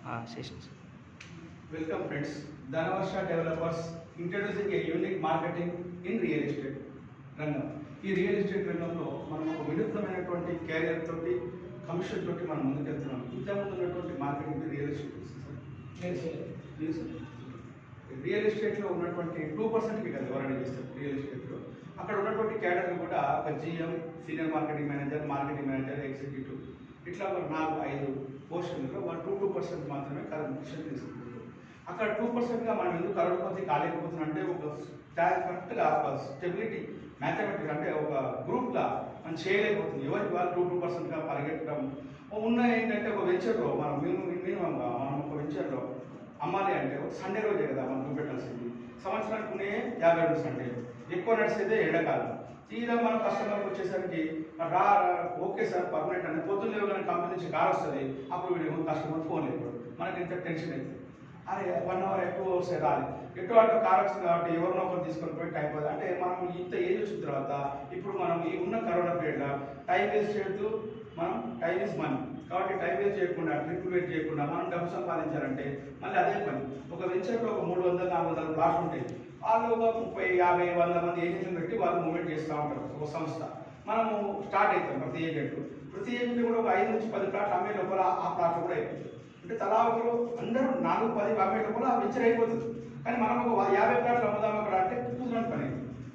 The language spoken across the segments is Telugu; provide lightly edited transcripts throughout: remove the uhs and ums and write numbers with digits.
sessions. Welcome friends, Dhanavarsha Developers introducing a unique marketing in real estate రంగం. ఈ రియల్ ఎస్టేట్ రంగంలో మనం ఒక వినూత్నమైనటువంటి క్యారియర్ తోటి కమిషన్ తోటి మనం ముందుకెళ్తున్నాం. ఇంతకుముందు ఉన్నటువంటి మార్కెటింగ్ రియల్ ఎస్టేట్ రియల్ ఎస్టేట్లో ఉన్నటువంటి 2%కి కదా ఎవరైనా చేస్తారు రియల్ ఎస్టేట్లో. అక్కడ ఉన్నటువంటి క్యాడర్ కూడా ఒక GM, senior marketing manager, executive ఇట్లా ఒక 4-5 పోర్షన్లో వాళ్ళు 2% మాత్రమే కమిషన్ తీసుకుంటారు. అక్కడ 2%గా మనం ఎందుకు కరోడ్పతి కాలేకపోతున్నాం అంటే ఒక కరెక్ట్గా ఒక స్టెబిలిటీ మ్యాథమెటిక్స్ అంటే ఒక గ్రూప్గా మనం చేయలేకపోతుంది. ఎవరికి వాళ్ళు 2%గా పరిగెట్టడం ఉన్న ఏంటంటే ఒక వెంచర్లో మనం మినిమంగా మనం ఒక వెంచర్లో అమ్మాలి అంటే ఒక సండే రోజే కదా మనం చూపెట్టాల్సింది. సంవత్సరానికి ఉన్నాయి 52 సండేలు, ఎక్కువ నడిచేదే ఎండాకాలం. తీరా మనం కస్టమర్కి వచ్చేసరికి ఓకే సార్ పర్మనెంట్ అంటే పొద్దున్న లేవగానే కంపెనీ నుంచి కార్ వస్తుంది. అప్పుడు వీడు కస్టమర్ ఫోన్ లేదు, మనకి ఎంత టెన్షన్ అవుతుంది. అరే 1 అవర్ ఎక్కువ రాలి ఎటు అటు కార్ వస్తుంది కాబట్టి ఎవరినో ఒకరు తీసుకొని పోయి టైం పోదు అంటే మనం ఇంత ఏజ్ వచ్చిన తర్వాత ఇప్పుడు మనం ఈ ఉన్న కరోనా పీరియడ్లో టైం వేస్ట్ చేస్తూ మనం టైం ఇస్ మనీ కాబట్టి టైం వేస్ట్ చేయకుండా ట్రిప్ వేస్ట్ చేయకుండా మనం డబ్బు సంపాదించాలంటే మళ్ళీ అదే పని. ఒక వెంచర్లో ఒక 300-400 ప్లాట్లు ఉంటాయి. వాళ్ళు ఒక 30-50-100 మంది ఏజెంట్లు పెట్టి వాళ్ళు మూవ్మెంట్ చేస్తూ ఉంటారు ఒక సంస్థ. మనము స్టార్ట్ అవుతాం ప్రతి ఏజెంట్ కూడా ఒక 5 నుంచి 10 ప్లాట్లు అమ్మే లోపల ఆ ప్లాట్లు కూడా అయిపోతుంది. అంటే తలా ఒకరు అందరూ 4-10 అమ్మే లోపల వెంచర్ అయిపోతుంది. కానీ మనం ఒక 50 ప్లాట్లు అమ్ముదాం అక్కడ అంటే కూర్చుని పని.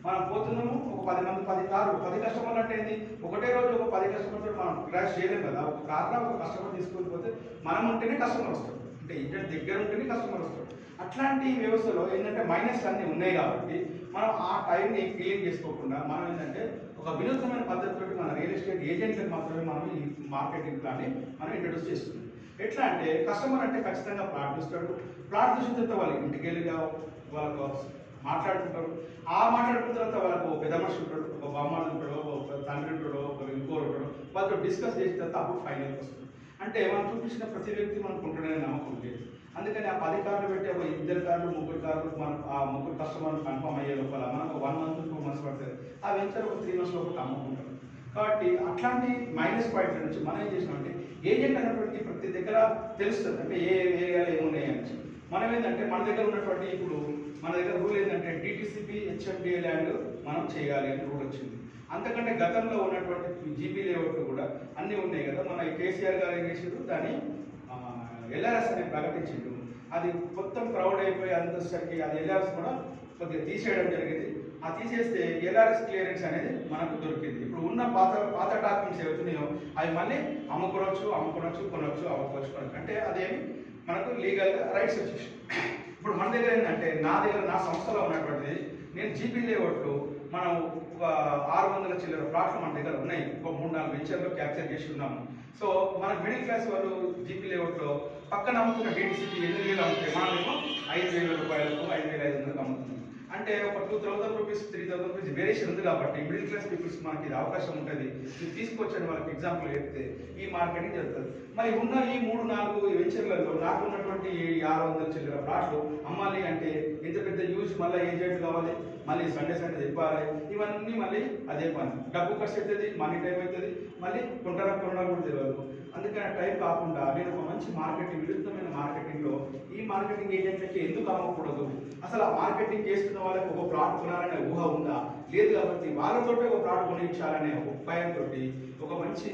మనం పోతున్నాము ఒక 10 మంది 10 కస్టమర్లు అంటే ఏంది, ఒకటే రోజు ఒక 10 కస్టమర్తో మనం క్రాష్ చేయలేము కదా. ఒక కార్లో ఒక కస్టమర్ తీసుకొని పోతే మనం ఉంటేనే కస్టమర్ వస్తాడు, అంటే ఇంటర్ దగ్గర ఉంటేనే కస్టమర్ వస్తాడు. అట్లాంటి వ్యవస్థలో ఏంటంటే మైనస్ అన్నీ ఉన్నాయి కాబట్టి మనం ఆ టైంని క్లియర్ చేసుకోకుండా మనం ఏంటంటే ఒక వినూత్నమైన పద్ధతితో మన రియల్ ఎస్టేట్ ఏజెంట్లకు మాత్రమే మనం ఈ మార్కెటింగ్ ప్లాన్ని మనం ఇంట్రడ్యూస్ చేస్తున్నాం. ఎట్లా అంటే కస్టమర్ అంటే ఖచ్చితంగా ప్లాట్ చూస్తాడు. ప్లాట్ చూసిన తర్వాత వాళ్ళకి ఇంటికి వెళ్ళి వాళ్ళకు మాట్లాడుకుంటారు. ఆ మాట్లాడుకున్న తర్వాత వాళ్ళకు పెద్ద మనిషి ఉంటాడు, ఒక బామ్మాడు ఉంటాడో, ఒక తండ్రి ఉంటాడో, ఒక ఇంకోరు ఉంటాడో, వాళ్ళతో డిస్కస్ చేసిన తర్వాత అప్పుడు ఫైనల్కి వస్తుంది. అంటే మనం చూపించిన ప్రతి వ్యక్తి మనకు ఉంటుందనే నమ్మకం లేదు. అందుకని ఆ 10 కార్లు పెట్టి ఒక 2 కార్లు 3 కార్లు మనం ఆ 3 కస్టమర్లు కన్ఫర్మ్ అయ్యే లోపల మనకు 1 మంత్ 2 మంత్స్ పడుతుంది. ఆ వెంచర్ ఒక 3 మంత్స్ లోపల అమ్ముకుంటారు. కాబట్టి అట్లాంటి మైనస్ పాయింట్ల నుంచి మనం ఏం చేసినామంటే ఏజెంట్ అన్నటువంటి ప్రతి దగ్గర తెలుస్తుంది, అంటే ఏ ఏరియాలో ఏమున్నాయి అని. మనం ఏంటంటే మన దగ్గర ఉన్నటువంటి ఇప్పుడు మన దగ్గర రూల్ ఏంటంటే డిటిసిపి హెచ్ఎండిఏ ల్యాండ్ మనం చేయాలి అని రూల్ వచ్చింది. అంతకంటే గతంలో ఉన్నటువంటి జీపీ లేఅవుట్లు కూడా అన్నీ ఉన్నాయి కదా. మన కేసీఆర్ గారు ఏం చేసారు, దాన్ని ఎల్ఆర్ఎస్ అని ప్రకటించిండు. అది మొత్తం క్రౌడ్ అయిపోయి అంతసరికి అది ఎల్ఆర్ఎస్ కూడా కొద్దిగా తీసేయడం జరిగింది. ఆ తీసేస్తే ఎల్ఆర్ఎస్ క్లియరెన్స్ అనేది మనకు దొరికింది. ఇప్పుడు ఉన్న పాత డాక్యుమెంట్స్ ఏవైతున్నాయో అవి మళ్ళీ అమ్ముకోవచ్చు, కొనవచ్చు. అంటే అదేమి మనకు లీగల్గా రైట్స్ వచ్చేసి ఇప్పుడు మన దగ్గర ఏంటంటే నా సంస్థలో ఉన్నటువంటిది నేను జీపీ లేఅవుట్లు మనం ఒక 600 చిల్లర ప్లాట్లు మన దగ్గర ఉన్నాయి. ఒక 3-4 వెంచర్లో క్యాప్చర్ చేసి ఉన్నాము. సో మనకు మిడిల్ క్లాస్ వాళ్ళు జీపీ లేఅవుట్లో పక్కన అమ్ముతున్న డీటీసీపీ 8,000 అమ్ముతాయి, మనమేమో 5,000 రూపాయలకు 5,500 అమ్ముతుంది. అంటే ఒక 2,000 రూపీస్ 3,000 రూపీస్ వేరియేషన్ ఉంది కాబట్టి మిడిల్ క్లాస్ పీపుల్స్ మనకి ఇది అవకాశం ఉంటుంది. మీరు తీసుకొచ్చని వాళ్ళకి ఎగ్జాంపుల్ చెప్తే ఈ మార్కెటింగ్ జరుగుతుంది. మరి ఉన్న ఈ 3-4 వెంచర్లలో నాకు ఉన్నటువంటి 600 చిల్లర ప్లాట్లు అమ్మాలి అంటే ఎంత పెద్ద యూజ్, మళ్ళీ ఏజెంట్ కావాలి, మళ్ళీ సండే తిప్పాలి, ఇవన్నీ మళ్ళీ అదే పని. డబ్బు ఖర్చు అవుతుంది, మనీ టైం అవుతుంది, మళ్ళీ కొనడా కూడా తెలియదు. అందుకని టైం కాకుండా నేను ఒక మంచి మార్కెటింగ్ విరుద్ధమైన మార్కెటింగ్లో ఈ మార్కెటింగ్ ఏజెంట్లకి ఎందుకు అమ్మకూడదు, అసలు ఆ మార్కెటింగ్ చేస్తున్న వాళ్ళకి ఒక ప్లాట్ కొనాలనే ఊహ ఉందా లేదు కాబట్టి వాళ్ళతోటే ఒక ప్లాట్ కొనిచ్చాలనే ఒక ఉపాయంతో ఒక మంచి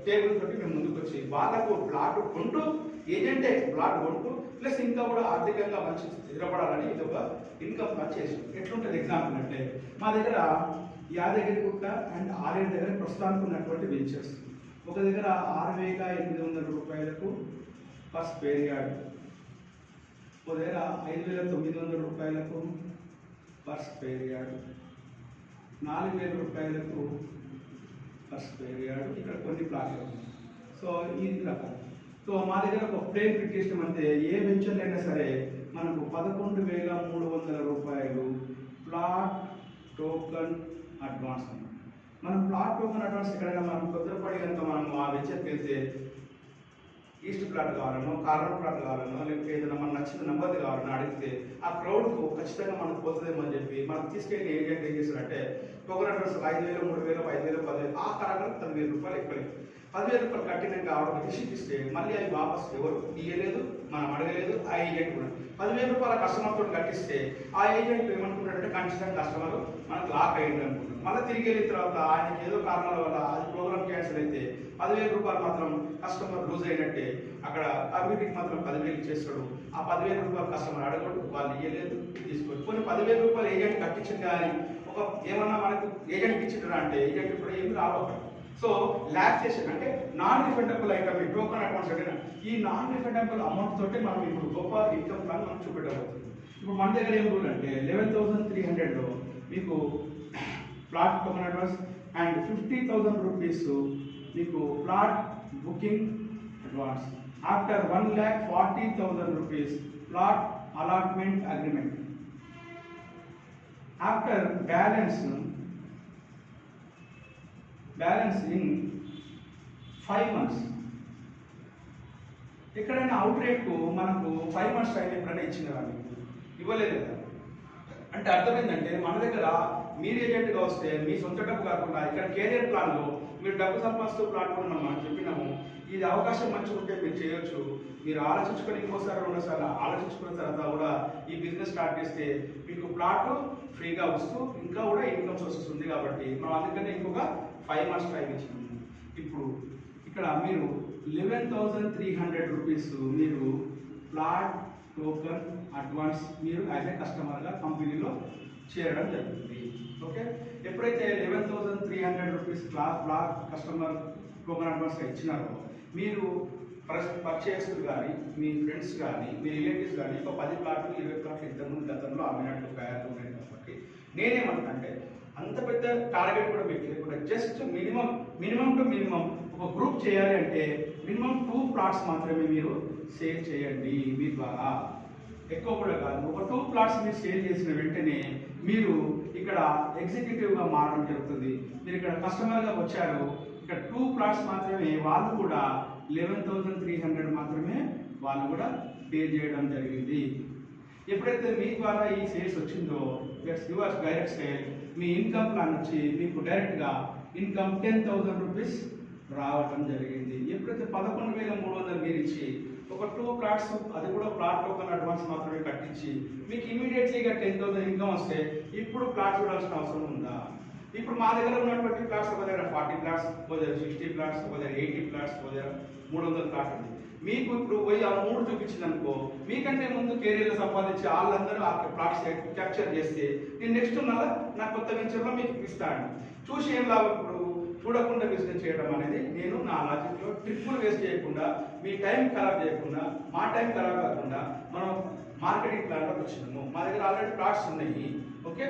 టేబుల్ తోటి మేము ముందుకు వచ్చి వాళ్ళకు ప్లాట్ కొంటూ ఏజెంటే ప్లాట్ కొంటూ ప్లస్ ఇంకా కూడా ఆర్థికంగా మంచి స్థిరపడాలని ఇది ఒక ఇన్కమ్ చేసి ఎట్లుంటుంది. ఎగ్జాంపుల్ అంటే మా దగ్గర యాదగిరిగుట్ట అండ్ ఆరేడు దగ్గర ప్రస్తుతానికి ఉన్నటువంటి వెంచర్స్ ఒక దగ్గర 6,800 రూపాయలకు పర్ స్క్వేర్ యార్డ్, ఒక దగ్గర 5,900 రూపాయలకు పర్ స్క్వేర్ యార్డ్, 4,000 రూపాయలకు పర్ స్క్వేర్ యార్డ్. ఇక్కడ కొన్ని ప్లాట్లు ఉన్నాయి. సో ఈ రకం. సో మా దగ్గర ఒక ఫ్రేమ్ ఫిట్ చేసినామంటే ఏ వెంచర్లు అయినా సరే మనకు 11,300 రూపాయలు ప్లాట్ టోకన్ అడ్వాన్స్ అన్నమాట. మనం ప్లాట్ టోకన్ అడ్వాన్స్ ఎక్కడైనా మనం కుదరపడి కనుక మనం ఆ వెంచర్కి వెళ్తే ఈస్ట్ ప్లాట్ కావాలనో, కార్నర్ ప్లాట్ కావాలనో, లేకపోతే ఏదైనా మనకు నచ్చిన నెంబర్ కావాలనో అడిగితే ఆ క్రౌడ్కు ఖచ్చితంగా మనకు పోతుందేమో అని చెప్పి మనకు తీసుకెళ్ళి ఏజెంట్ ఏం చేస్తారంటే టోకన్ అడ్వాన్స్ 5,000, 3,000, 5,000, 10,000 ఆ కారణంగా 10,000 రూపాయలు ఎక్కువ. 10,000 రూపాయలు కట్టినాక ఆవిడ రిసీట్ ఇస్తే మళ్ళీ అది వాపస్ ఎవరు ఇయ్యలేదు, మనం అడగలేదు, ఆ ఏజెంట్ కూడా 10,000 రూపాయల కస్టమర్తో కట్టిస్తే ఆ ఏజెంట్ ఏమనుకుంటాడంటే కన్సిడర్ కస్టమర్ మనకు లాక్ అయ్యింది అనుకుంటాడు. మళ్ళీ తిరిగి వెళ్ళిన తర్వాత ఆయనకి ఏదో కారణాల వల్ల అది ప్రోగ్రామ్ క్యాన్సిల్ అయితే 10,000 రూపాయలు మాత్రం కస్టమర్ లూజ్ అయినట్టే. అక్కడ కమ్యూనిటీకి మాత్రం 10,000 చేస్తాడు. ఆ 10,000 రూపాయలు కస్టమర్ అడగడు, వాళ్ళు ఇయ్యలేదు, తీసుకోడు. కొన్ని 10,000 రూపాయలు ఏజెంట్ కట్టించింది కానీ ఒక ఏమన్నా మనకు ఏజెంట్ ఇచ్చిండ్రా అంటే ఏజెంట్ ఇప్పుడు ఏమి రావక్కడ. సో ల్యాక్సేషన్ అంటే non refundable item token accounts అంటే ఈ నాన్ రిఫండబుల్ అమౌంట్ తోటి మనం ఇప్పుడు గొప్ప ఇన్కమ్ ప్లాన్ మనం చూపెట్టబోతుంది. ఇప్పుడు మన దగ్గర ఏం రూల్ అంటే 11,300లో మీకు plot token advance and 50,000 rupees మీకు plot booking advance. After 1,40,000 rupees plot allotment agreement. After balance in 5 months. ఎక్కడైనా అవుట్ రేట్కు మనకు 5 months టైం ఎప్పుడైనా ఇచ్చినారా? మీకు ఇవ్వలేదు కదా. అంటే అర్థమైందంటే మన దగ్గర మీరు ఏజెంట్గా వస్తే మీ సొంత డబ్బు కాకుండా ఇక్కడ కెరియర్ ప్లాన్లో మీరు డబ్బు సంపాదిస్తూ ప్లాట్ కొన్నాం మనం చెప్పినాము. ఇది అవకాశం మంచిగా ఉంటే మీరు చేయొచ్చు. మీరు ఆలోచించుకొని ఇంకోసారి 2 సార్లు ఆలోచించుకున్న తర్వాత కూడా ఈ బిజినెస్ స్టార్ట్ చేస్తే మీకు ప్లాట్ ఫ్రీగా వస్తూ ఇంకా కూడా ఇన్కమ్ సోర్సెస్ ఉంది. కాబట్టి మనం అందుకనే ఇంకొక 5 months టైం ఇచ్చినాము. ఇప్పుడు ఇక్కడ మీరు 11,300 రూపీస్ మీరు ప్లాట్ టోకన్ అడ్వాన్స్ మీరు యాజ్ ఏ కస్టమర్గా కంపెనీలో చేరడం జరుగుతుంది. ఓకే, ఎప్పుడైతే 11,300 రూపీస్ ప్లాట్ కస్టమర్ టోకన్ అడ్వాన్స్గా ఇచ్చినారో మీరు పర్చేస్లు కానీ మీ ఫ్రెండ్స్ కానీ మీ రిలేటివ్స్ కానీ ఒక 10 ప్లాట్లు 20 ప్లాట్లు ఇంతకుముందు గతంలో అమ్మినట్టు తయారు ఉన్నాయి. కాబట్టి నేనేమంటున్నానంటే అంత పెద్ద టార్గెట్ కూడా మీకు లేకుండా జస్ట్ మినిమం టు మినిమం ఒక గ్రూప్ చేయాలి అంటే మినిమం 2 ప్లాట్స్ మాత్రమే మీరు సేల్ చేయండి మీ ద్వారా, ఎక్కువ కూడా కాదు. ఒక 2 ప్లాట్స్ మీరు సేల్ చేసిన వెంటనే మీరు ఇక్కడ ఎగ్జిక్యూటివ్గా మారడం జరుగుతుంది. మీరు ఇక్కడ కస్టమర్గా వచ్చారు, ఇక్కడ 2 ప్లాట్స్ మాత్రమే వాళ్ళు కూడా 11,300 మాత్రమే వాళ్ళు కూడా పే చేయడం జరిగింది. ఎప్పుడైతే మీ ద్వారా ఈ సేల్స్ వచ్చిందో that's your direct sale. Me income plan వచ్చి మీకు డైరెక్ట్గా ఇన్కమ్ 10,000 రూపీస్ రావడం జరిగింది. ఎప్పుడైతే 11,300 మీరు ఇచ్చి ఒక 2 ప్లాట్స్ అది కూడా ప్లాట్ టోకన్ అడ్వాన్స్ మాత్రమే కట్టించి మీకు ఇమీడియట్లీగా 10,000 ఇన్కమ్ వస్తే ఇప్పుడు ప్లాట్ చూడాల్సిన అవసరం ఉందా? ఇప్పుడు మా దగ్గర ఉన్నటువంటి ప్లాట్స్ ఒక దగ్గర 40 ప్లాట్స్, ఒక దగ్గర 60 ప్లాట్స్, ఒక దగ్గర 80 ప్లాట్స్, ఒక దగ్గర 300 ప్లాట్స్ ఉంది. మీకు ఇప్పుడు పోయి ఆ 3 చూపించింది అనుకో, మీకంటే ముందు కెరీర్లో సంపాదించి వాళ్ళందరూ ఆ ప్లాట్స్ క్యాప్చర్ చేస్తే నేను నెక్స్ట్ నా కొత్త వెంచర్లో మీకు ఇస్తాను. చూసి ఏం లాభం? ఇప్పుడు చూడకుండా బిజినెస్ చేయడం అనేది నేను నా లాజిక్లో ట్రిప్పులు వేస్ట్ చేయకుండా మీ టైం ఖరాబ్ చేయకుండా మా టైం ఖరాబ్ కాకుండా మనం మార్కెటింగ్ ప్లాన్లోకి వచ్చినాము. మా దగ్గర ఆల్రెడీ ప్లాట్స్ ఉన్నాయి. ఓకే,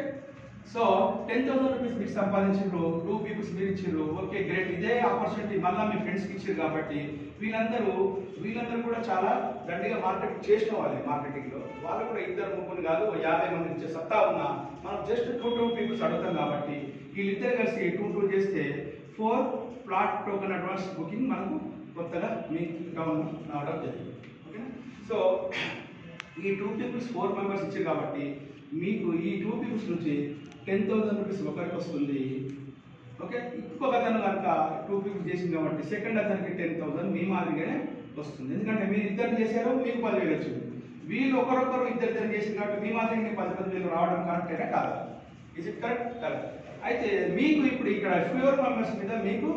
సో 10,000 రూపీస్ మీకు సంపాదించారు, 2 పీపుల్స్ మీరు ఇచ్చారు. Okay, great. ఇదే ఆపర్చునిటీ మళ్ళీ మీ ఫ్రెండ్స్కి ఇచ్చారు. కాబట్టి వీళ్ళందరూ కూడా చాలా దండిగా మార్కెటింగ్ చేసిన వాళ్ళే. మార్కెటింగ్లో వాళ్ళు కూడా 2-3 కాదు 50 మంది ఇచ్చే సత్తా ఉన్నా మనం జస్ట్ 2 పీపుల్స్ అడుగుతాం. కాబట్టి వీళ్ళిద్దరు కలిసి 2 చేస్తే 4 ప్లాట్ టోకన్ అడ్వాన్స్ బుకింగ్ మనకు కొత్తగా మీ అకౌంట్ రావడం జరిగింది. ఓకేనా? సో ఈ 2 పీపుల్స్ 4 మెంబర్స్ ఇచ్చారు. కాబట్టి మీకు ఈ 2 పీపుల్స్ నుంచి 10,000 రూపీస్ ఒకరికి వస్తుంది. ఓకే, ఇంకొక అతను కనుక 2 పీపుల్స్ చేసింది కాబట్టి సెకండ్ అతనికి 10,000 మీ మాదిరిగానే వస్తుంది. ఎందుకంటే మీరు ఇద్దరు చేశారు, మీకు 10,000 వచ్చింది. వీళ్ళు ఒకరొకరు ఇద్దరు చేసింది కాబట్టి మీ మాదిరిగా 10,000 రావడం కరెక్టేనా కాదా? Is it correct? కరెక్ట్. అయితే మీకు ఇప్పుడు ఇక్కడ 4 మెంబర్స్ మీద మీకు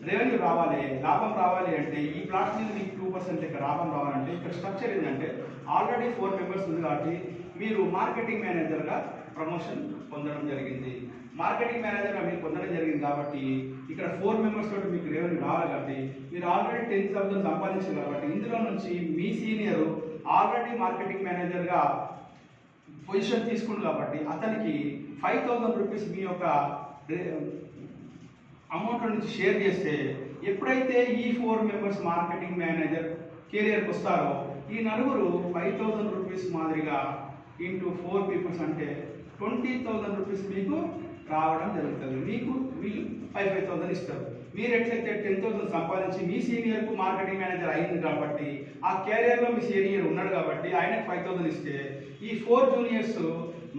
రెవెన్యూ రావాలి, లాభం రావాలి అంటే ఈ ప్లాట్ మీద మీకు 2% ఇక్కడ లాభం రావాలంటే ఇక్కడ స్ట్రక్చర్ ఏంటంటే ఆల్రెడీ 4 మెంబర్స్ ఉంది. కాబట్టి మీరు మార్కెటింగ్ మేనేజర్గా ప్రమోషన్ పొందడం జరిగింది. మార్కెటింగ్ మేనేజర్గా మీరు పొందడం జరిగింది. కాబట్టి ఇక్కడ 4 మెంబర్స్ తోటి మీకు రెవెన్యూ రావాలి. కాబట్టి మీరు ఆల్రెడీ 10,000 సంపాదించారు. కాబట్టి ఇందులో నుంచి మీ సీనియర్ ఆల్రెడీ మార్కెటింగ్ మేనేజర్గా పొజిషన్ తీసుకుంది. కాబట్టి అతనికి 5,000 రూపీస్ మీ యొక్క అమౌంట్ నుంచి షేర్ చేస్తే ఎప్పుడైతే ఈ 4 మెంబర్స్ మార్కెటింగ్ మేనేజర్ కెరియర్కి వస్తారో ఈ నలుగురు 5,000 రూపీస్ మాదిరిగా ఇంటూ 4 పీపుల్స్ అంటే 20,000 రూపీస్ మీకు రావడం జరుగుతుంది. మీకు వీళ్ళు 5,000 ఇస్తారు. మీరు ఎట్లయితే 10,000 సంపాదించి మీ సీనియర్కు మార్కెటింగ్ మేనేజర్ అయింది కాబట్టి ఆ కెరియర్లో మీ సీనియర్ ఉన్నాడు కాబట్టి ఆయనకు 5,000 ఇస్తే ఈ 4 జూనియర్స్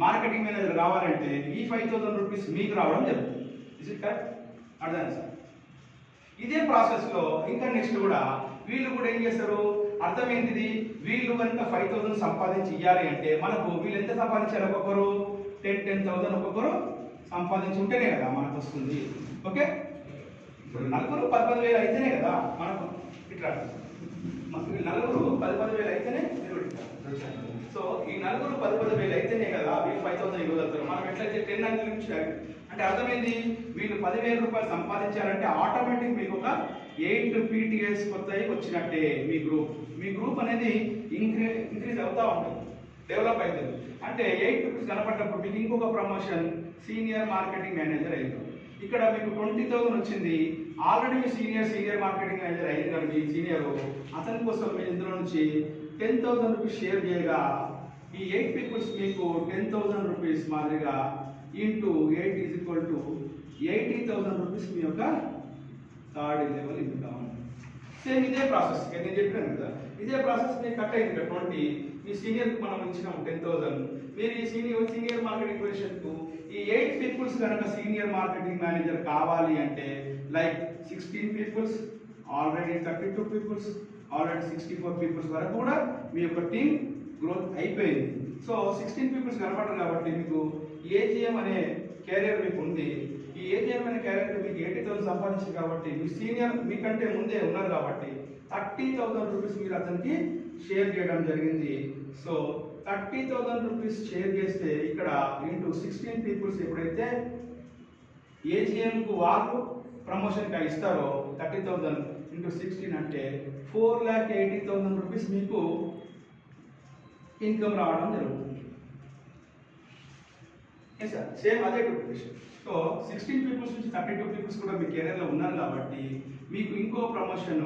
మార్కెటింగ్ మేనేజర్ రావాలంటే ఈ 5,000 రూపీస్ మీకు రావడం జరుగుతుంది. Is it correct? అర్థం సార్. ఇదే ప్రాసెస్లో ఇంకా నెక్స్ట్ కూడా వీళ్ళు కూడా ఏం చేస్తారు, అర్థం ఏంటిది, వీళ్ళు కనుక 5,000 సంపాదించి ఇవ్వాలి అంటే మనకు వీళ్ళు ఎంత సంపాదించాలి, ఒక్కొక్కరు 10,000 ఒక్కొక్కరు సంపాదించి ఉంటేనే కదా మనకు వస్తుంది. ఓకే, ఇప్పుడు నలుగురు 10,000 అయితేనే కదా మనకు ఇట్లా, నలుగురు 10,000 అయితేనే సో ఈ నలుగురు 10,000 అయితేనే కదా వీళ్ళు 5,000 ఇవ్వగలుగుతారు. మనం ఎట్లయితే 10 అంకెల నుంచి అంటే అర్థమైంది, వీళ్ళు 10,000 రూపాయలు సంపాదించాలంటే ఆటోమేటిక్ మీకు ఒక 8 PTS కొత్తవి వచ్చినట్టే. మీ గ్రూప్ అనేది ఇంక్రీజ్ అవుతూ ఉంటుంది, డెవలప్ అవుతుంది. అంటే 8 రూపీస్ కనపడ్డప్పుడు మీకు ఇంకొక ప్రమోషన్ సీనియర్ మార్కెటింగ్ మేనేజర్ అయింది. ఇక్కడ మీకు 20,000 వచ్చింది, ఆల్రెడీ మీ సీనియర్ మార్కెటింగ్ మేనేజర్ అయింది కనుక మీ సీనియర్ అతని కోసం మీరు ఇందులో నుంచి 10,000 రూపీస్ షేర్ చేయగా ఈ 8 పీపుల్స్ మీకు 10,000 రూపీస్ మాదిరిగా into 8 is equal to 80,000 rupees మీ యొక్క థర్డ్ లెవెల్ ఇన్కమ్. సేమ్ ఇదే ప్రాసెస్ నేను చెప్పాను కదా, ఇదే ప్రాసెస్ మీకు కట్ అయింది కదా 20, మీ సీనియర్కి మనం ఇచ్చినాం 10,000. మీరు ఈ సీనియర్ మార్కెటింగ్ పొజిషన్కు ఈ 8 పీపుల్స్ కనుక సీనియర్ మార్కెటింగ్ మేనేజర్ కావాలి అంటే like 16 peoples, already 32 peoples, already 64 peoples వరకు కూడా మీ యొక్క టీమ్ గ్రోత్ అయిపోయింది. సో 16 పీపుల్స్ కనపడరు కాబట్టి మీకు ఏజిఎం అనే క్యారియర్ మీకు ఉంది. ఈ ఏజిఎం అనే క్యారియర్ మీకు 80,000 సంపాదించింది కాబట్టి మీ సీనియర్ మీకంటే ముందే ఉన్నారు కాబట్టి 30,000 రూపీస్ మీరు అతనికి షేర్ చేయడం జరిగింది. సో 30,000 రూపీస్ షేర్ చేస్తే ఇక్కడ ఇంటూ 16 పీపుల్స్ ఎప్పుడైతే ఏజిఎంకు వాళ్ళు ప్రమోషన్కి ఇస్తారో 30,000 ఇంటూ 16 అంటే 4,80,000 రూపీస్ మీకు ఇన్కమ్ రావడం జరుగుతుంది. సార్ సేమ్ అదే డూప్లికేషన్. సో 16 పీపుల్స్ నుంచి 32 పీపుల్స్ కూడా మీ కెరీర్లో ఉన్నారు కాబట్టి మీకు ఇంకో ప్రమోషన్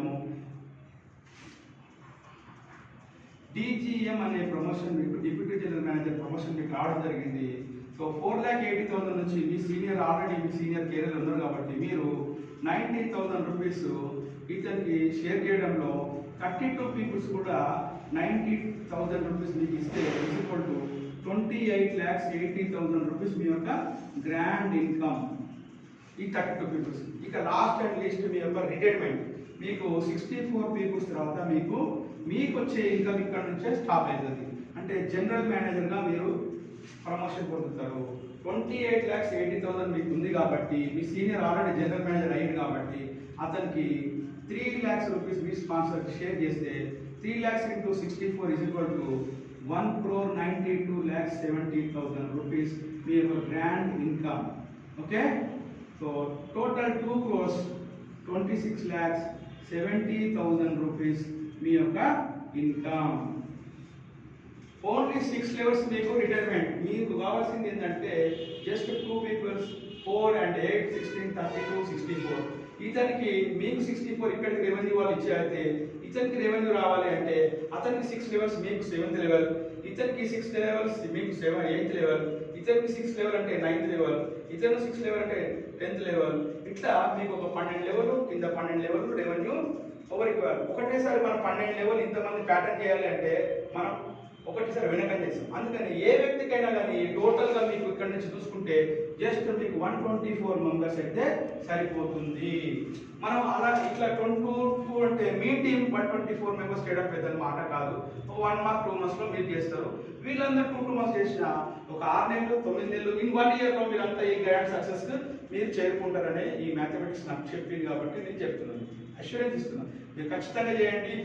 DGM అనే ప్రమోషన్ మీకు డిప్యూటీ జనరల్ మేనేజర్ ప్రమోషన్ మీకు రావడం జరిగింది. సో 4,80,000 నుంచి మీ సీనియర్ ఆల్రెడీ మీ సీనియర్ కెరీర్ ఉన్నారు కాబట్టి మీరు 90,000 రూపీస్ ఇతనికి షేర్ చేయడంలో 32 పీపుల్స్ కూడా 90,000 రూపీస్ మీకు ఇస్తే ఈక్వల్ టు 28,80,000 రూపీస్ మీ యొక్క గ్రాండ్ ఇన్కమ్ ఈ 32 పీపుల్స్. ఇక లాస్ట్ అండ్ లీస్ట్ మీ యొక్క రిటైర్మెంట్ మీకు 64 పీపుల్స్ తర్వాత మీకు వచ్చే ఇన్కమ్ ఇక్కడ నుంచే స్టాప్ అవుతుంది. అంటే జనరల్ మేనేజర్గా మీరు ప్రమోషన్ పొందుతారు. 28,80,000 మీకు ఉంది కాబట్టి మీ సీనియర్ ఆల్రెడీ జనరల్ మేనేజర్ అయ్యింది కాబట్టి అతనికి 3 lakhs రూపీస్ మీ స్పాన్సర్ షేర్ చేస్తే 3 lakhs into 64 is equal to 1,92,70,000 rupees మీ యొక్క grand income. Okay, so total 2,26,70,000 rupees మీ యొక్క ఇన్కమ్. ఓన్లీ 6 లెవెల్స్ మీకు రిటైర్మెంట్. మీకు కావాల్సింది ఏంటంటే జస్ట్ 2 పీపుల్స్ 4 and 8, 16, 32, 64. ఇతనికి మీకు 64 ఇక్కడికి రెవెన్యూ వాళ్ళు ఇచ్చేస్తే ఇతనికి రెవెన్యూ రావాలి అంటే అతనికి 6 లెవెల్స్ మీకు 7th లెవెల్, ఇతనికి 6 లెవెల్స్ మీకు 8th లెవెల్, ఇతనికి 6 లెవెల్ అంటే 9th లెవెల్, ఇతను 6 లెవెల్ అంటే 10th లెవెల్. ఇట్లా మీకు ఒక 12 లెవెల్ కింద 12 లెవెల్ రెవెన్యూ ఎవరికి ఒకటేసారి మనం 12 లెవెల్ ఇంతమంది ప్యాటర్న్ చేయాలి అంటే మనం ఒకటిసారి వెనకం చేస్తాం. అందుకని ఏ వ్యక్తికైనా కానీ టోటల్గా మీకు ఇక్కడ నుంచి చూసుకుంటే జస్ట్ మీకు 124 మెంబర్స్ అయితే సరిపోతుంది. మనం అలా ఇట్లా 22 అంటే మీ టీం 124 మెంబర్స్ చేయడం పెద్ద మాట కాదు. 1 month 2 months మీరు చేస్తారు. వీళ్ళందరూ 2 months చేసిన ఒక 6 నెలలు 9 నెలలు ఇన్ 1 year లో మీరంతా ఈ గ్రాండ్ సక్సెస్ మీరు చేరుకుంటారనే ఈ మ్యాథమెటిక్స్ నాకు చెప్పింది కాబట్టి నేను చెప్తున్నాను, అష్యూరెన్స్ ఇస్తున్నాను. మీరు ఖచ్చితంగా చేయండి. ఈ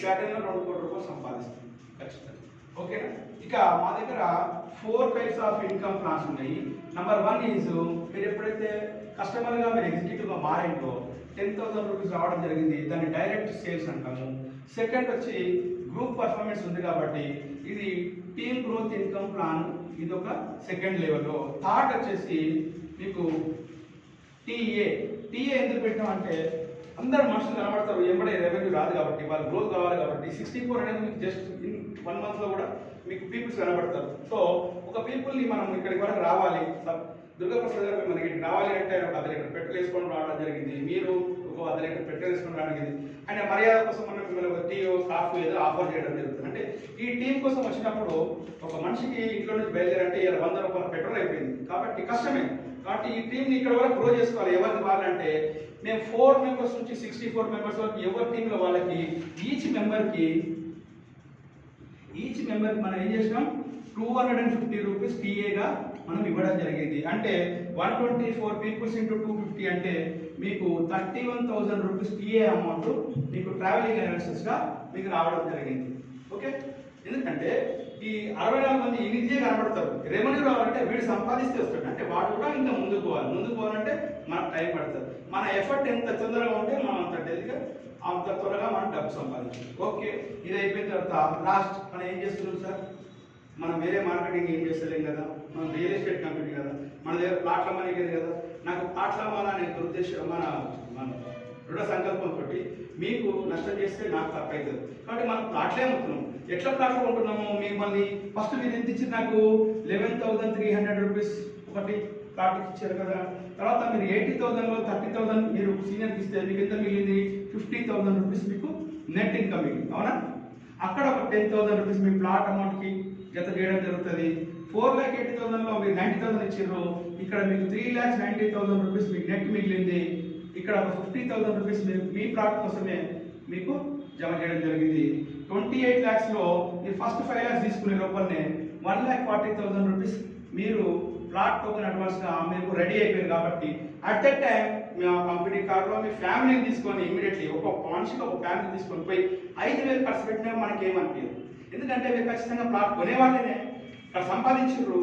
ప్యాటర్న్లో 2 కోట్ల రూపాయలు సంపాదిస్తాను ఖచ్చితంగా. ఓకేనా? ఇక మా దగ్గర 4 types ఆఫ్ ఇన్కమ్ ప్లాన్స్ ఉన్నాయి. నెంబర్ 1 ఈజ్ మీరు ఎప్పుడైతే కస్టమర్గా మీరు ఎగ్జిక్యూటివ్గా మారేంటో 10,000 రూపీస్ రావడం జరిగింది, దాన్ని డైరెక్ట్ సేల్స్ అంటాము. సెకండ్ వచ్చి గ్రూప్ పర్ఫార్మెన్స్ ఉంది కాబట్టి ఇది టీమ్ గ్రోత్ ఇన్కమ్ ప్లాన్, ఇది ఒక సెకండ్ లెవెల్లో. థర్డ్ వచ్చేసి మీకు టీఏ ఎందుకు పెట్టాం అంటే అందరు మనుషులు కనబడతారు, ఎంబడే రెవెన్యూ రాదు కాబట్టి వాళ్ళు గ్రోత్ కావాలి కాబట్టి 64 అనేది మీకు జస్ట్ ఇన్ 1 month లో కూడా మీకు పీపుల్స్ కనబడతారు. సో ఒక పీపుల్ని మనం ఇక్కడికి వరకు రావాలి, దుర్గాప్రసాద్ గారు మనకి రావాలి అంటే ఒక 10 లీటర్ పెట్రోల్ వేసుకొని రావడం జరిగింది, మీరు ఒక 10 లీటర్ పెట్రోల్ వేసుకొని రావడం జరిగింది. ఆయన మర్యాద కోసం మనం మిమ్మల్ని ఒక టీ కాఫీ ఏదో ఆఫర్ చేయడం జరుగుతుంది. అంటే ఈ టీం కోసం వచ్చినప్పుడు ఒక మనిషికి ఇంట్లో నుంచి బయలుదేరంటే 100 రూపాయల పెట్రోల్ అయిపోయింది కాబట్టి కష్టమే. కాబట్టి ఈ టీంని ఇక్కడ వరకు గ్రో చేసుకోవాలి. ఎవరికి వాళ్ళంటే మేము 4 మెంబర్స్ నుంచి 64 మెంబర్స్ వరకు ఎవరి టీంలో వాళ్ళకి ఈచ్ మెంబర్కి మనం ఏం చేసినాం 250 రూపీస్ టీఏగా మనం ఇవ్వడం జరిగింది. అంటే 124 పీపుల్స్ ఇంటూ 250 అంటే మీకు 31,000 రూపీస్ టీఏ అమౌంట్ మీకు ట్రావెలింగ్ అలవెన్సెస్గా మీకు రావడం జరిగింది. ఓకే, ఎందుకంటే ఈ 64 మంది ఈజీగా కనబడతారు. రెవెన్యూ రావాలంటే వీడు సంపాదిస్తే వస్తాడు, అంటే వాడు కూడా ఇంకా ముందుకు పోవాలంటే మనకు టైం పడుతుంది. మన ఎఫర్ట్ ఎంత తొందరగా ఉంటే మనం అంత త్వరగా మనం డబ్బు సంపాదించాలి. ఓకే, ఇది అయిపోయిన తర్వాత లాస్ట్ మనం ఏం చేస్తున్నాం సార్, మనం వేరే మార్కెటింగ్ ఏం చేస్తలేం కదా, మనం రియల్ ఎస్టేట్ కంపెనీ కదా, మన దగ్గర ప్లాట్ల మనీ కదా. నాకు ప్లాట్ల అనే ఉద్దేశం మన దృఢ సంకల్పంతో మీకు నష్టం చేస్తే నాకు తప్పు అవుతుంది కాబట్టి మనం ప్లాట్లే అమ్ముతున్నాం. ఎట్లా ప్లాట్లు కొంటున్నాము, మిమ్మల్ని ఫస్ట్ మీరు ఎంత ఇచ్చి నాకు 11,300 రూపీస్ ఒకటి ప్లాట్ ఇచ్చారు కదా. తర్వాత మీరు 80,000లో 30,000 మీరు సీనియర్కి ఇస్తే మీకు ఎంత మిగిలింది 50,000 రూపీస్ మీకు నెట్ ఇన్కమ్ మిగిలింది, అవునా. అక్కడ ఒక 10,000 రూపీస్ మీ ప్లాట్ అమౌంట్కి జత చేయడం జరుగుతుంది. 4,80,000లో మీరు 90,000 ఇచ్చారు, ఇక్కడ మీకు 3,90,000 రూపీస్ మీకు నెట్ మిగిలింది. ఇక్కడ ఒక 50,000 రూపీస్ మీ ప్లాట్ కోసమే మీకు జమ చేయడం జరిగింది. 28 lakhsలో మీరు ఫస్ట్ 5 lakhs తీసుకునే లోపలనే 1,40,000 రూపీస్ మీరు ప్లాట్ టోకెన్ అడ్వాన్స్గా మీకు రెడీ అయిపోయింది. కాబట్టి at that time me company కార్లో మీ ఫ్యామిలీని తీసుకొని ఇమీడియట్లీ ఒక మనిషికి ఒక ఫ్యామిలీ తీసుకొని పోయి 5,000 ఖర్చు పెట్టినా మనకి ఏమనిపించదు. ఎందుకంటే మీరు ఖచ్చితంగా ప్లాట్ కొనేవాళ్ళనే ఇక్కడ సంపాదించారు.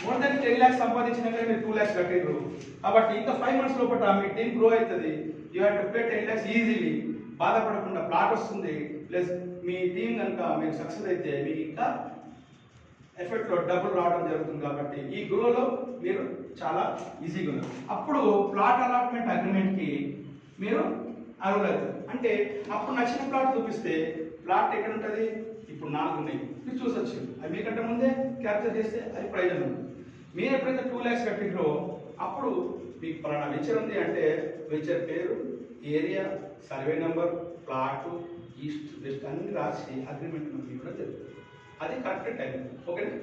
మోర్ దెన్ 10 lakhs సంపాదించినాక మీరు 2 lakhs కట్టిర్రు. కాబట్టి ఇంకా 5 months లోపల మీ టీం గ్రో అవుతుంది. You have to pay 10 lakhs easily. బాధపడకుండా ప్లాట్ వస్తుంది. ప్లస్ మీ టీం కనుక మీరు సక్సెస్ అయితే మీకు ఇంకా ఎఫెక్ట్లో డబ్బులు రావడం జరుగుతుంది. కాబట్టి ఈ గ్రోలో మీరు చాలా ఈజీగా ఉన్నారు. అప్పుడు ప్లాట్ అలాట్మెంట్ అగ్రిమెంట్కి మీరు అర్హులవుతారు. అంటే అప్పుడు నచ్చిన ప్లాట్ చూపిస్తే ప్లాట్ ఎక్కడ ఉంటుంది, ఇప్పుడు 4 ఉన్నాయి మీరు చూసొచ్చు. అవి మీకంటే ముందే క్యాప్చర్ చేస్తే అది ప్రయోజనం ఉంది. మీరు ఎప్పుడైతే 2 lakhs కట్టిరో అప్పుడు మీకు పలానా వెంచర్ ఉంది అంటే వెంచర్ పేరు, area, survey number, plot, east west అన్ని రాసి అగ్రిమెంట్ మనకి కూడా జరుగుతుంది. అది కరెక్ట్ టైం. ఓకేనా.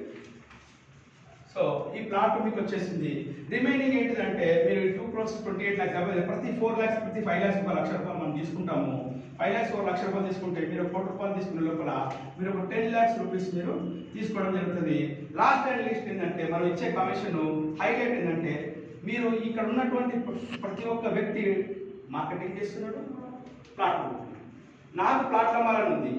సో ఈ ప్లాట్ మీకు వచ్చేసింది. రిమైనింగ్ ఏంటిదంటే మీరు 2,28 lakhs ప్రతి 4 lakhs ప్రతి 5 lakhs ఒక 1,00,000 రూపాయలు మనం తీసుకుంటాము. 5 lakhs ఒక 1,00,000 రూపాయలు తీసుకుంటే మీరు 1 కోటి రూపాయలు తీసుకునే లోపల మీరు ఒక 10 lakhs రూపీస్ మీరు తీసుకోవడం జరుగుతుంది. లాస్ట్ అండ్ లీస్ట్ ఏంటంటే మనం ఇచ్చే కమిషన్ హైలైట్ ఏంటంటే మీరు ఇక్కడ ఉన్నటువంటి ప్రతి ఒక్క వ్యక్తి మార్కెటింగ్ చేస్తున్నాడు, ప్లాట్ నాకు ప్లాట్ అమ్మాలని ఉంది,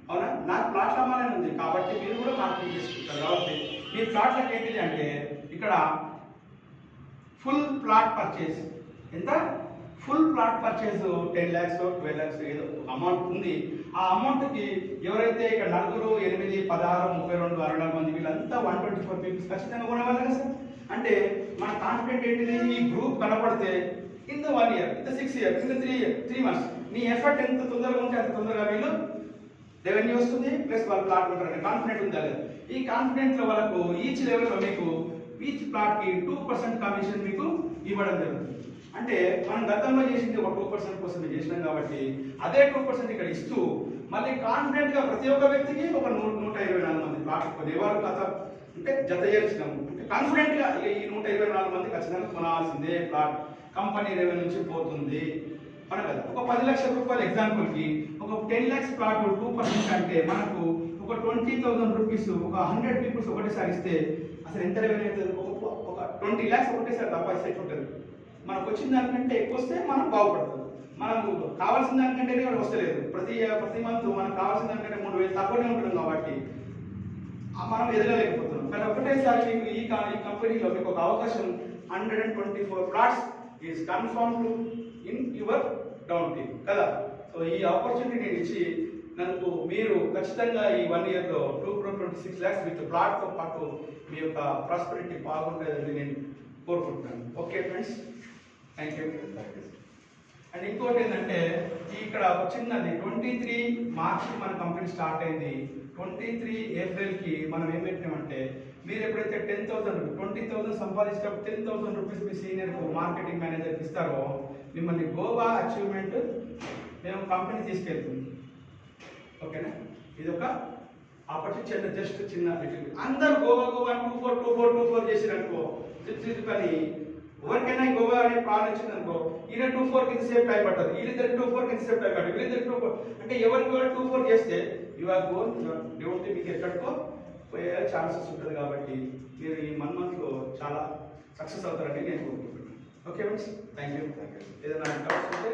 అవునా, నాకు ప్లాట్ అమ్మాలని ఉంది కాబట్టి మీరు కూడా మార్కెటింగ్ చేసుకుంటారు. కాబట్టి మీ ప్లాట్లకు ఏంటిది అంటే ఇక్కడ ఫుల్ ప్లాట్ పర్చేస్ ఎంత, full plot purchase 10 lakhs 12 lakhs ఏదో అమౌంట్ ఉంది. ఆ అమౌంట్కి ఎవరైతే ఇక్కడ 4, 8, 16, 32, 64 మంది వీళ్ళంతా 124 పీపుల్స్ ఖచ్చితంగా కొనేవాళ్ళు కదా సార్. అంటే మన కాన్ఫిడెంట్ ఏంటిది, ఈ గ్రూప్ కనపడితే in the 1 year, in the 6 years, in the 3 months నీ ఎఫర్ట్ ఎంత తొందరగా ఉంటే అంత తొందరగా వీళ్ళు రెవెన్యూ వస్తుంది, ప్లస్ వాళ్ళు ప్లాట్ ఉంటారనే కాన్ఫిడెంట్ ఉందా లేదా. ఈ కాన్ఫిడెంట్లో వాళ్ళకు ఈచ్ లెవెల్లో మీకు ఈచ్ ప్లాట్కి 2% కమిషన్ మీకు ఇవ్వడం జరుగుతుంది. అంటే మనం గతంలో చేసింది ఒక 2% కోసం చేసినాం కాబట్టి అదే 2% ఇక్కడ ఇస్తూ మళ్ళీ కాన్ఫిడెంట్గా ప్రతి ఒక్క వ్యక్తికి ఒక 124 మంది ప్లాట్ కొనేవారు కథ అంటే జత చేసినాము. అంటే కాన్ఫిడెంట్గా ఈ 124 మంది ఖచ్చితంగా కొనాల్సిందే, ప్లాట్ కంపెనీ రెవెన్యూ నుంచి పోతుంది మన కదా. ఒక 10 లక్షల రూపాయలు ఎగ్జాంపుల్కి ఒక 10 lakhs ప్లాట్ 2% అంటే మనకు ఒక 20,000 రూపీస్ ఒక 100 పీపుల్స్ ఒకటేసారి ఇస్తే అసలు ఎంత రెవెన్యూ అవుతుంది. ఒక 20 lakhs ఒకటేసారి సంపాదిస్తే ఉంటుంది. మనకు వచ్చిన దానికంటే ఎక్కువ వస్తే మనం బాగుపడుతుంది. మనకు కావాల్సిన దానికంటేనే మనకు వస్తలేదు. ప్రతి మంత్ మనకు కావాల్సిన దానికంటే 3,000 తక్కువనే ఉంటున్నాం కాబట్టి మనం ఎదగలేకపోతున్నాం. కానీ ఒకటేసారి మీకు ఈ కంపెనీలో మీకు ఒక అవకాశం 124 plots is confirmed in your down team కదా. సో ఈ ఆపర్చునిటీ నేను ఇచ్చి నాకు మీరు ఖచ్చితంగా ఈ 1 yearలో 2,26 lakhs విత్ ప్లాట్తో పాటు మీ యొక్క ప్రాస్పెరిటీ బాగుంటుందని నేను కోరుకుంటున్నాను. Okay friends, thank you. And ఇంకోటి ఏంటంటే ఇక్కడ ఒక చిన్నది 23 మార్చి మన కంపెనీ స్టార్ట్ అయింది. 23 ఏప్రిల్కి మనం ఏం పెట్టినామంటే మీరు ఎప్పుడైతే 20,000 సంపాదించినప్పుడు 10,000 రూపీస్ మీ సీనియర్కు మార్కెటింగ్ మేనేజర్కి ఇస్తారో మిమ్మల్ని గోవా అచీవ్మెంట్ మేము కంపెనీ తీసుకెళ్తుంది. ఓకేనా, ఇది ఒక ఆపర్చునిటీ. జస్ట్ చిన్న అందరూ గోవా 24 చేసినట్టుకో కానీ ఎవరికైనా ఇంకొక అనే ప్లాన్ వచ్చింది అనుకో, ఈయన 2-4 కింద సేపు టైం పడుతుంది, వీళ్ళిద్దరు 2-4 కింద సేపు టైం పడుతుంది, వీళ్ళిద్దరు 2-4 అంటే ఎవరికి 2-4 చేస్తే యు ఆర్ గోన్ దేవుడి మీకు ఎక్కడికో పోయే ఛాన్సెస్ ఉంటుంది. కాబట్టి మీరు ఈ 1 మంత్లో చాలా సక్సెస్ అవుతారని నేను కోరుకుంటున్నాను. Okay friends, thank you. ఏదైనా డౌట్స్ ఉంటే